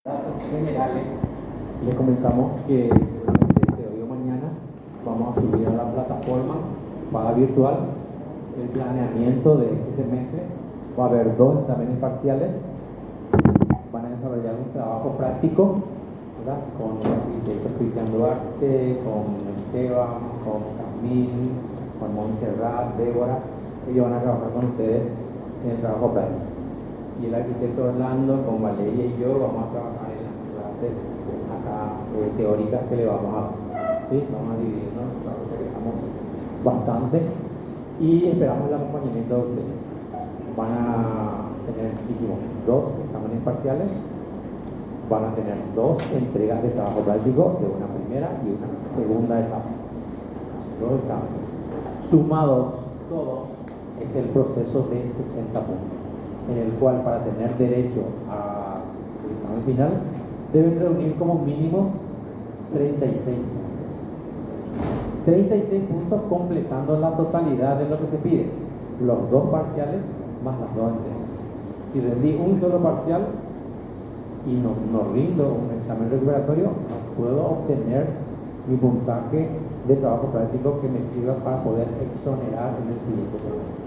Datos generales, les comentamos que seguramente de hoy o mañana vamos a subir a la plataforma Paga Virtual el planeamiento de este semestre. Va a haber 2 exámenes parciales, van a desarrollar un trabajo práctico, ¿verdad? Con el arquitecto Cristian Duarte, con Esteban, con Camil, con Montserrat, Débora. Ellos van a trabajar con ustedes en el trabajo práctico. Y el arquitecto Orlando, con Valeria y yo, vamos a trabajar en las clases acá teóricas que le vamos a dar. ¿Sí? Vamos a dividirnos, claro que dejamos bastante y esperamos el acompañamiento de ustedes. Van a tener, dijimos, 2 exámenes parciales, van a tener 2 entregas de trabajo práctico de una primera y una segunda etapa. 2 exámenes. Sumados todos, es el proceso de 60 puntos. En el cual para tener derecho al examen final deben reunir como mínimo 36 puntos. 36 puntos completando la totalidad de lo que se pide, los 2 parciales más las 2 entregas. Si rendí un solo parcial y no rindo un examen recuperatorio, no puedo obtener mi puntaje de trabajo práctico que me sirva para poder exonerar en el siguiente semestre.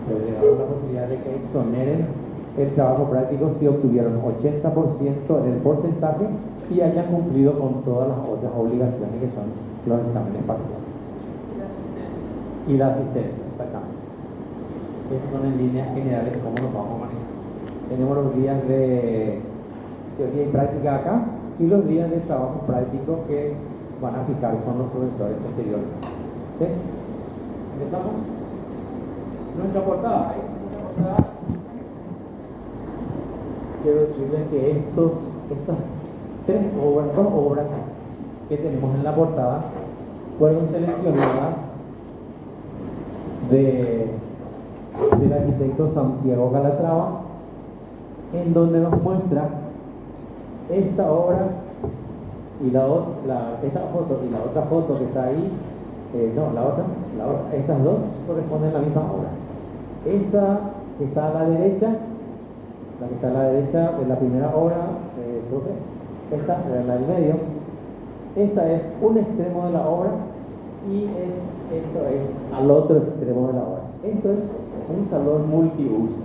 Le damos la posibilidad de que exoneren el trabajo práctico si obtuvieron 80% en el porcentaje y hayan cumplido con todas las otras obligaciones que son los exámenes parciales. Y la asistencia, exactamente. Estas son en líneas generales cómo nos vamos a manejar. Tenemos los días de teoría y práctica acá y los días de trabajo práctico que van a fijar con los profesores posteriormente. ¿Sí? ¿Empezamos? Nuestra portada, quiero decirles que estas 2 obras que tenemos en la portada fueron seleccionadas del arquitecto Santiago Calatrava, en donde nos muestra esta obra y esta foto y la otra foto que está ahí. Estas 2 corresponden a la misma obra. Esa que está a la derecha, de la primera obra, esta, la del medio, esta es un extremo de la obra y esto es al otro extremo de la obra. Esto es un salón multiuso.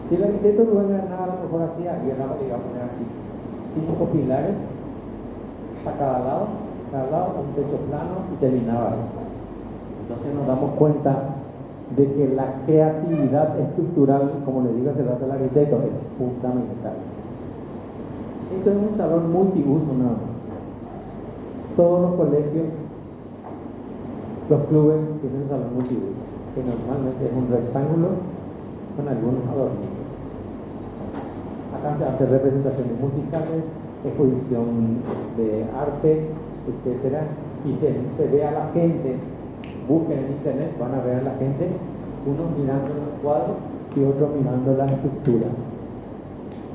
Si el arquitecto Rubén Granada a lo mejor hacía, y él iba a poner así, 5 pilares a cada lado, un techo plano y terminaba ahí. Entonces nos damos cuenta de que la creatividad estructural, como le digo hace rato al arquitecto, es fundamental. Esto es un salón multiuso nada más. Todos los colegios, los clubes tienen un salón multiuso, que normalmente es un rectángulo con algunos adornitos. Acá se hacen representaciones musicales, exposición de arte, etcétera, y se ve a la gente. Busquen en internet, van a ver a la gente, unos mirando los cuadros y otros mirando la estructura.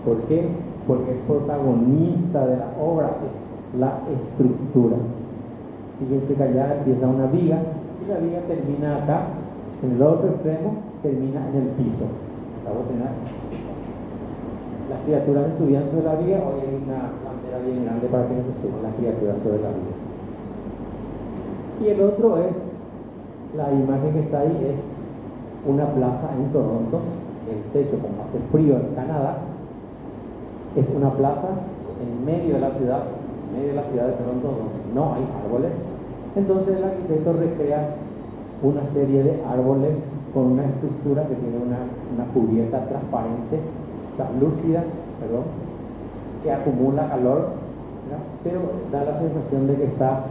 ¿Por qué? Porque el protagonista de la obra es la estructura. Fíjense que allá empieza una viga y la viga termina acá, en el otro extremo termina en el piso. Las criaturas se subían sobre la viga, hoy hay una bandera bien grande para que no se suban las criaturas sobre la viga. Y el otro es, la imagen que está ahí es una plaza en Toronto. El techo, como hace frío en Canadá, es una plaza en medio de la ciudad de Toronto, donde no hay árboles. Entonces el arquitecto recrea una serie de árboles con una estructura que tiene una cubierta transparente, translúcida, que acumula calor, ¿verdad? Pero da la sensación de que está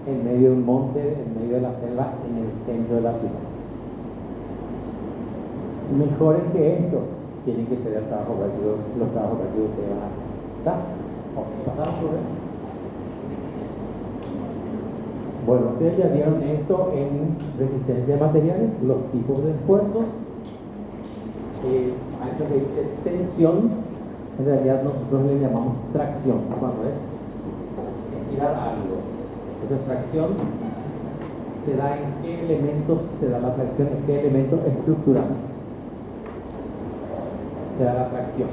en medio de un monte, en medio de la selva, en el centro de la ciudad. Mejores que esto tienen que ser los trabajos prácticos que van a hacer. ¿Está? Ok, pasamos por eso. Bueno, ustedes ya vieron esto en resistencia de materiales, los tipos de esfuerzos. A eso que dice tensión, en realidad nosotros le llamamos tracción, cuando es estirar algo. Entonces, tracción se da en qué elementos se da la tracción, en qué elemento estructural se da la tracción.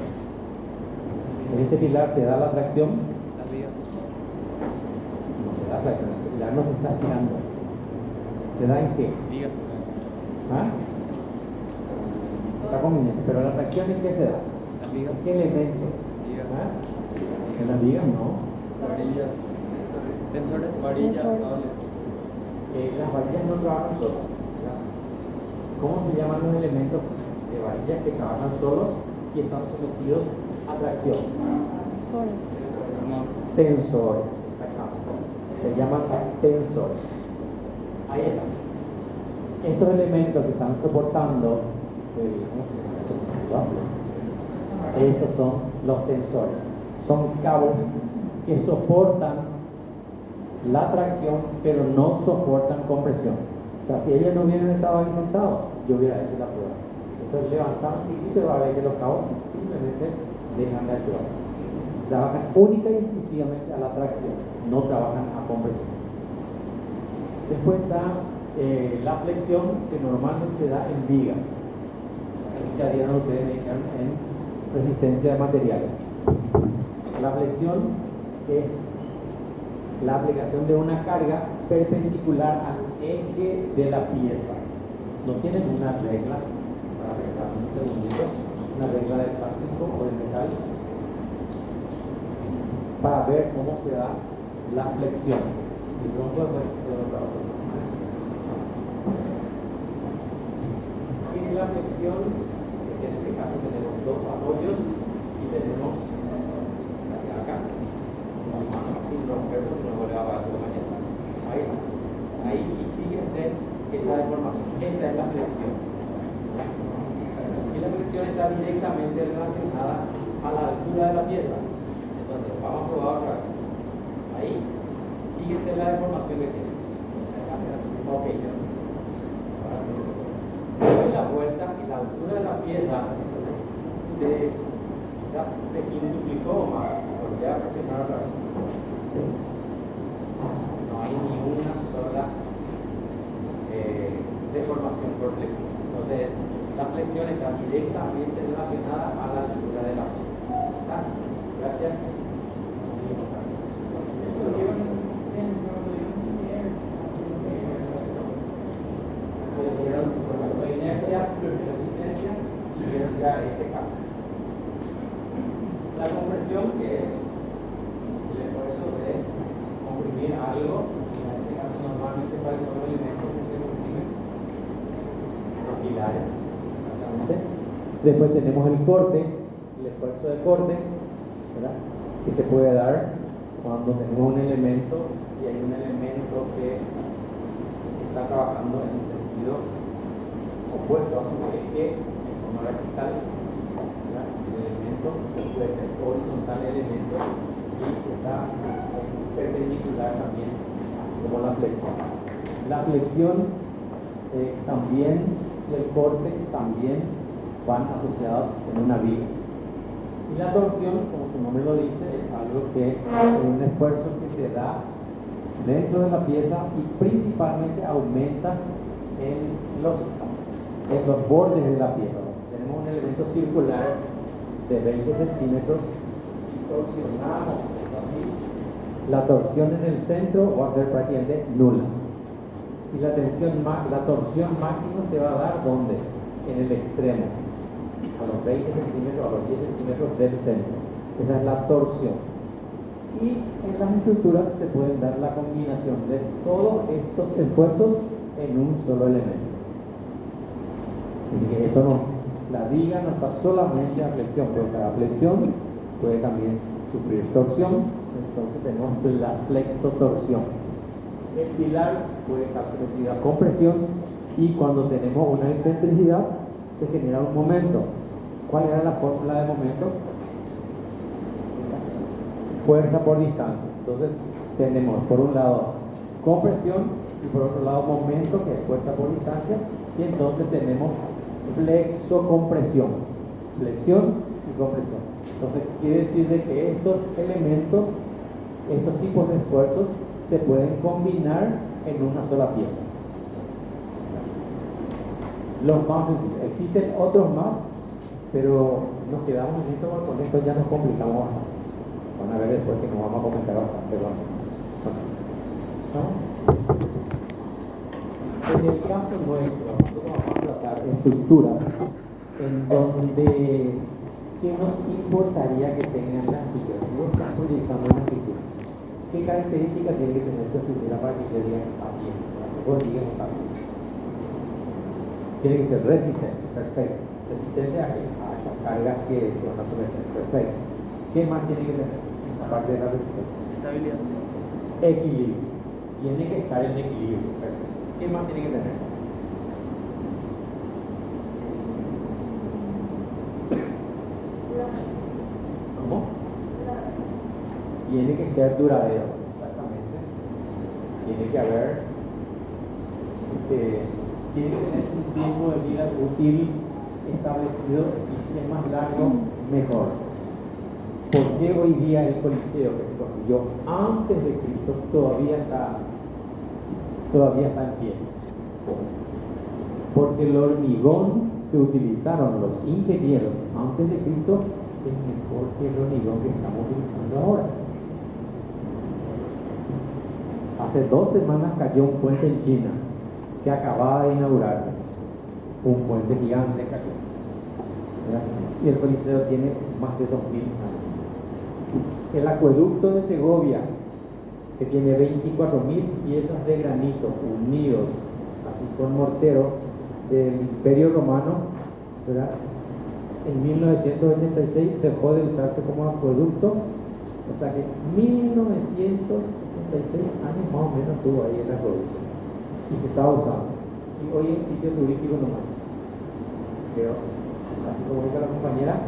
este pilar se da la tracción, Las vigas. no se da tracción, este pilar no se está girando. ¿Se da en qué? Vigas. ¿Ah? Está conveniente, pero la tracción en qué se da? Las vigas. ¿En qué elemento? Vigas. ¿Ah? En las vigas no. Varillas. Tensores. Varillas. Las varillas no trabajan solas. ¿Ya? ¿Cómo se llaman los elementos de varillas que trabajan solos y están sometidos a tracción? Tensores, exactamente. Se llaman tensores. Ahí está. Estos elementos que están soportando, estos son los tensores. Son cabos que soportan la tracción, pero no soportan compresión. O sea, si ellos no hubieran estado ahí sentados, yo hubiera hecho la prueba. Entonces levantaron chiquito y va a ver que los cabos simplemente dejan de actuar. Trabajan única y exclusivamente a la tracción, no trabajan a compresión. Después está la flexión, que normalmente se da en vigas. Ya vieron ustedes en resistencia de materiales. La flexión es la aplicación de una carga perpendicular al eje de la pieza. No tienen una regla, para arreglar un segundito, una regla de plástico o de metal, para ver cómo se da la flexión. Si no puedo ver de otra forma. Y la flexión, que en este caso tenemos dos apoyos y tenemos acá, sin romperlo, si no vuelve a bajar de mañana. Ahí, y fíjense esa deformación, esa es la flexión. Y la flexión está directamente relacionada a la altura de la pieza. Entonces, vamos a probar otra vez. Ahí, fíjense la deformación que tiene. Ok, ya. Doy la vuelta y la altura de la pieza se quintuplicó más. Volví a presionar otra vez. No hay ni una sola deformación por flexión. Entonces, la flexión está directamente relacionada a la altura de la pieza. ¿Está? Gracias. Inercia, resistencia y vieron ya este cambio. La compresión, que es el esfuerzo de comprimir algo, en este caso normalmente para son los elementos que se comprimen, los pilares, exactamente. Después tenemos el corte, el esfuerzo de corte, ¿verdad? Que se puede dar cuando tenemos un elemento y hay un elemento que está trabajando en el sentido opuesto a su eje en forma vertical. El elemento puede ser horizontal el elemento y está perpendicular también, así como la flexión. La flexión también y el corte también van asociados en una viga. Y la torsión, como su nombre lo dice, es algo que es un esfuerzo que se da dentro de la pieza y principalmente aumenta en los bordes de la pieza. Tenemos un elemento circular de 20 centímetros y torsionamos esto así. La torsión en el centro va a ser prácticamente nula. Y la torsión máxima se va a dar ¿dónde? En el extremo, a los 20 centímetros, a los 10 centímetros del centro. Esa es la torsión. Y en las estructuras se pueden dar la combinación de todos estos esfuerzos en un solo elemento. Así que esto no, la viga no está solamente a flexión, puede estar a flexión, puede también sufrir torsión, entonces tenemos la flexotorsión. El pilar puede estar sometido a compresión y cuando tenemos una excentricidad se genera un momento. ¿Cuál era la fórmula de momento? Fuerza por distancia. Entonces tenemos por un lado compresión y por otro lado momento, que es fuerza por distancia, y entonces tenemos flexocompresión, flexión y compresión. Entonces quiere decir de que estos elementos, estos tipos de esfuerzos se pueden combinar en una sola pieza. Los más sencillos, existen otros más, pero nos quedamos en esto porque con esto ya nos complicamos bastante. Van a ver después que nos vamos a comentar bastante. ¿No? En el caso nuestro, nosotros vamos a tratar estructuras en donde, ¿qué nos importaría que tengan la estructura? Si vos estás proyectando una estructura, ¿qué características tiene que tener tu estructura para que te digan está bien? Para que vos digas está bien. Tiene que ser resistente, perfecto. Resistente a esas cargas que se van a someter, perfecto. ¿Qué más tiene que tener? Aparte de la resistencia. Estabilidad. Equilibrio. Tiene que estar en equilibrio, perfecto. ¿Qué más tiene que tener? ¿Cómo? Tiene que ser duradero, exactamente. Tiene que haber, tiene que tener un tiempo de vida útil establecido y si es más largo, mejor. ¿Por qué hoy día el Coliseo que se construyó antes de Cristo todavía está en pie? Porque el hormigón que utilizaron los ingenieros antes de Cristo es mejor que el hormigón que estamos utilizando ahora. Hace 2 semanas cayó un puente en China que acababa de inaugurarse. Un puente gigante cayó. ¿Verdad? Y el Coliseo tiene más de 2000 años. El acueducto de Segovia, que tiene 24.000 piezas de granito unidos, así con mortero, del Imperio Romano, ¿verdad? En 1986 dejó de usarse como acueducto, o sea que 1986 años más o menos estuvo ahí el acueducto y se estaba usando. Y hoy es un sitio turístico nomás. Pero, así como dice la compañera,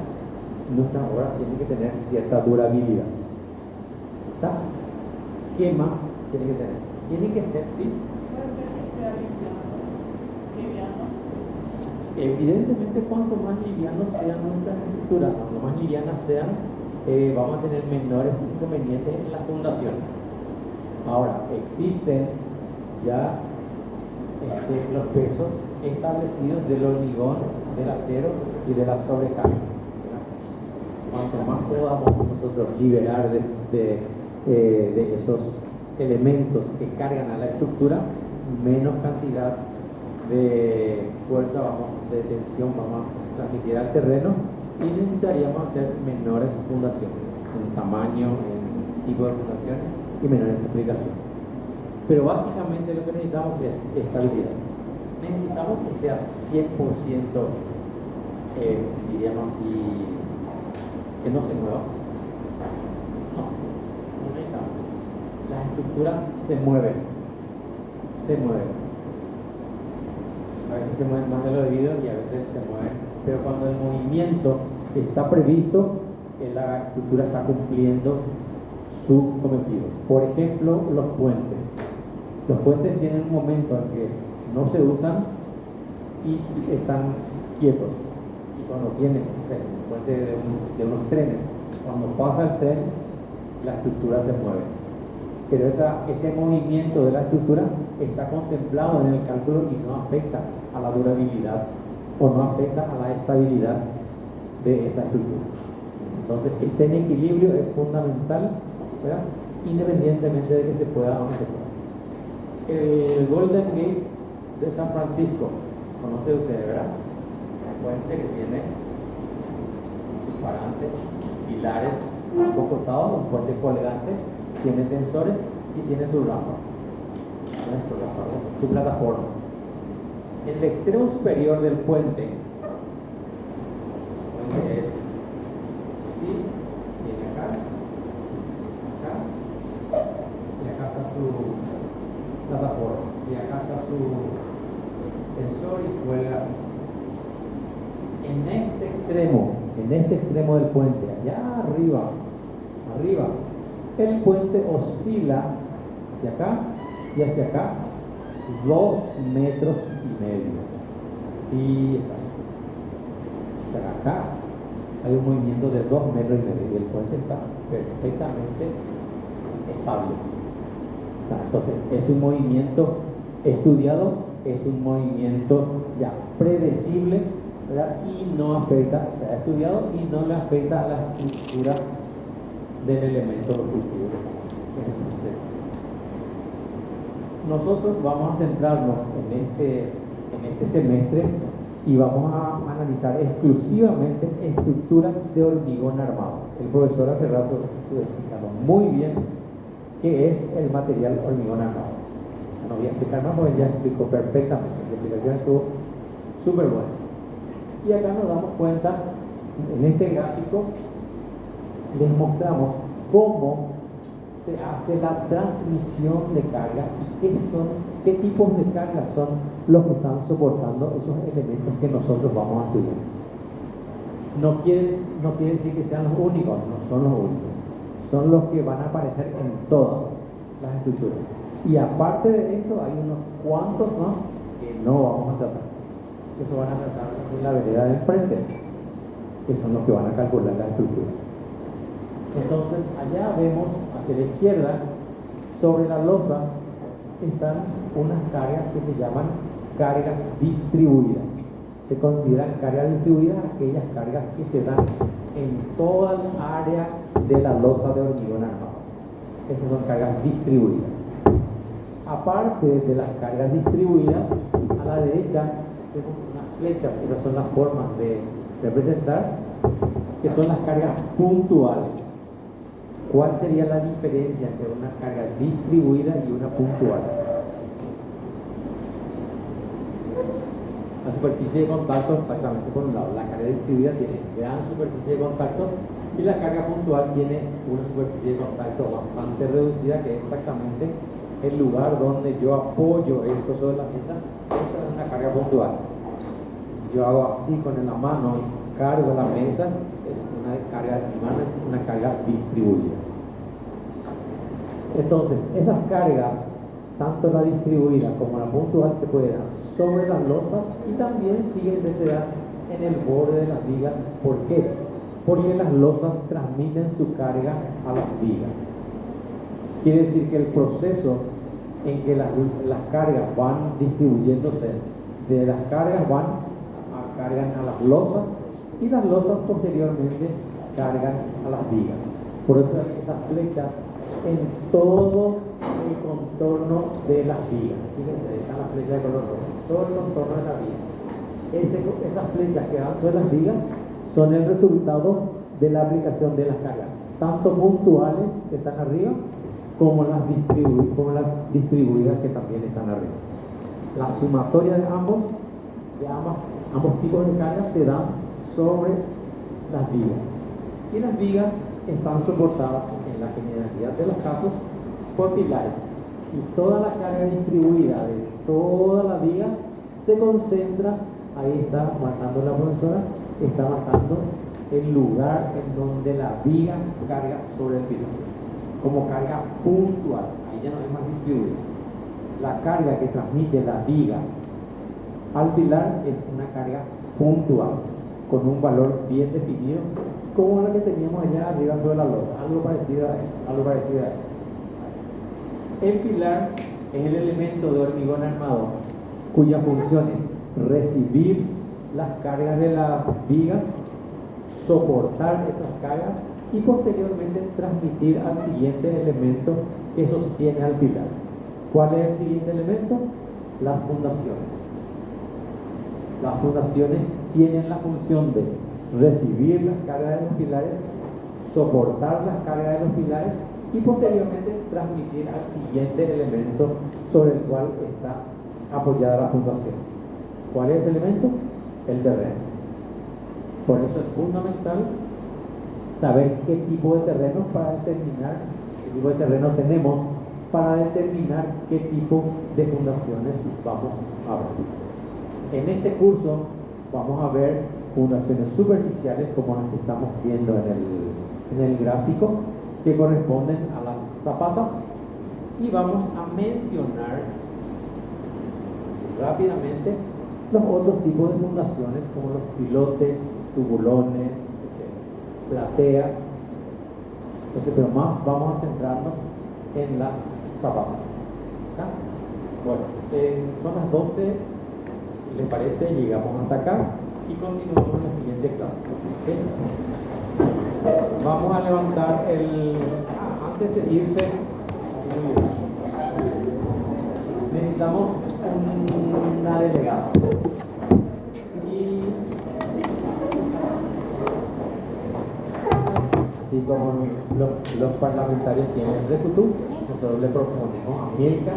nuestras obras tienen que tener cierta durabilidad. ¿Está? ¿Qué más tiene que tener? Tiene que ser, ¿sí? Evidentemente, cuanto más livianos sean nuestras estructuras, cuanto más livianas sean, vamos a tener menores inconvenientes en la fundación. Ahora, existen ya los pesos establecidos del hormigón, del acero y de la sobrecarga. Cuanto más podamos nosotros liberar de esos elementos que cargan a la estructura, menos cantidad de fuerza, de tensión vamos a transmitir al terreno y necesitaríamos hacer menores fundaciones en tamaño, en tipo de fundaciones y menores explicaciones. Pero básicamente lo que necesitamos es estabilidad. Necesitamos que sea 100%, diríamos así, que no se mueva. No necesitamos. Las estructuras se mueven. A veces se mueven más de lo debido y a veces se mueven. Pero cuando el movimiento está previsto, la estructura está cumpliendo su cometido. Por ejemplo, los puentes. Los puentes tienen un momento en que no se usan y están quietos. Y cuando tienen, un puente de unos trenes, cuando pasa el tren, la estructura se mueve. Pero ese movimiento de la estructura está contemplado en el cálculo y no afecta a la durabilidad o no afecta a la estabilidad de esa estructura. Entonces, que esté en equilibrio es fundamental, ¿verdad? Independientemente de que se pueda o no se pueda. El Golden Gate de San Francisco, conoce usted, ¿verdad? Un puente que tiene sus parantes, pilares a ambos costados, un puente colgante, tiene sensores y tiene su rampa, su plataforma. En el extremo superior del puente es así, viene acá, y acá está su plataforma, y acá está su sensor y cuelga así. En este extremo del puente, allá arriba, el puente oscila hacia acá y hacia acá 2,5 metros. Así está. O sea, acá hay un movimiento de 2,5 metros y el puente está perfectamente estable. Entonces, es un movimiento estudiado, es un movimiento ya predecible, ¿verdad? Y no afecta, se ha estudiado y no le afecta a la estructura del elemento constructivo. Nosotros vamos a centrarnos en este semestre y vamos a analizar exclusivamente estructuras de hormigón armado. El profesor hace rato estuvo explicando muy bien qué es el material hormigón armado. No voy a explicar más porque ya explicó perfectamente. La explicación estuvo súper buena. Y acá nos damos cuenta, en este gráfico, les mostramos cómo se hace la transmisión de carga y qué tipos de cargas son los que están soportando esos elementos que nosotros vamos a estudiar. No quiere decir que sean los únicos, no son los únicos, son los que van a aparecer en todas las estructuras. Y aparte de esto, hay unos cuantos más que no vamos a tratar. Eso van a tratar en la vereda del frente, que son los que van a calcular la estructura. Entonces, allá vemos hacia la izquierda, sobre la losa, están unas cargas que se llaman cargas distribuidas. Se consideran cargas distribuidas aquellas cargas que se dan en toda el área de la losa de hormigón armado. Esas son cargas distribuidas. Aparte de las cargas distribuidas, a la derecha tenemos unas flechas, esas son las formas de representar, que son las cargas puntuales. ¿Cuál sería la diferencia entre una carga distribuida y una puntual? La superficie de contacto, exactamente por un lado. La carga distribuida tiene gran superficie de contacto y la carga puntual tiene una superficie de contacto bastante reducida, que es exactamente el lugar donde yo apoyo esto sobre la mesa. Esta es una carga puntual. Yo hago así con la mano y cargo la mesa, es una carga de mi mano, es una carga distribuida. Entonces, esas cargas, tanto la distribuida como la puntual, se pueden dar sobre las losas y también, fíjense, se dan en el borde de las vigas. ¿Por qué? Porque las losas transmiten su carga a las vigas. Quiere decir que el proceso en que las cargas van distribuyéndose, de las cargas cargan a las losas y las losas posteriormente cargan a las vigas. Por eso hay esas flechas en todo el contorno de las vigas. Fíjense, ahí están las flechas de color rojo, todo el contorno de la viga. Esas flechas que van sobre las vigas son el resultado de la aplicación de las cargas, tanto puntuales que están arriba, como las distribuidas que también están arriba. La sumatoria de ambos tipos de cargas se dan sobre las vigas. Y las vigas están soportadas en la generalidad de los casos por pilares. Y toda la carga distribuida de toda la viga se concentra, ahí está marcando la profesora, está marcando el lugar en donde la viga carga sobre el pilar, como carga puntual. Ahí ya no es más distribuida. La carga que transmite la viga al pilar es una carga puntual, con un valor bien definido, como la que teníamos allá arriba sobre la losa, algo parecido a eso. El pilar es el elemento de hormigón armado cuya función es recibir las cargas de las vigas, soportar esas cargas y posteriormente transmitir al siguiente elemento que sostiene al pilar. ¿Cuál es el siguiente elemento? Las fundaciones. Las fundaciones tienen la función de recibir las cargas de los pilares, soportar las cargas de los pilares y posteriormente transmitir al siguiente elemento sobre el cual está apoyada la fundación. ¿Cuál es el elemento? El terreno. Por eso es fundamental saber qué tipo de terreno tenemos para determinar qué tipo de fundaciones vamos a ver. En este curso vamos a ver fundaciones superficiales como las que estamos viendo en el gráfico, que corresponden a las zapatas, y vamos a mencionar rápidamente los otros tipos de fundaciones como los pilotes, tubulones, etc., plateas, etc. Entonces, pero más vamos a centrarnos en las zapatas. ¿Acá? Bueno, son las 12, ¿les parece? Llegamos hasta acá y continuamos en la siguiente clase. ¿Okay? Vamos a levantar antes de irse, necesitamos una delegada. Y así como los parlamentarios tienen recutú, nosotros le proponemos a Mielka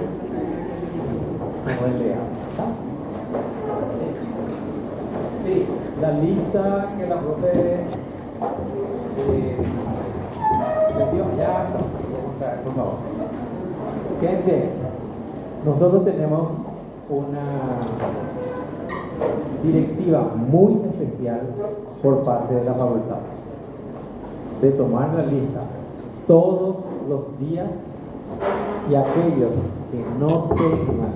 como delegada. Sí, la lista que la profe les dio ya, vamos a ver, por favor. Gente, nosotros tenemos una directiva muy especial por parte de la facultad de tomar la lista todos los días y aquellos que no tengan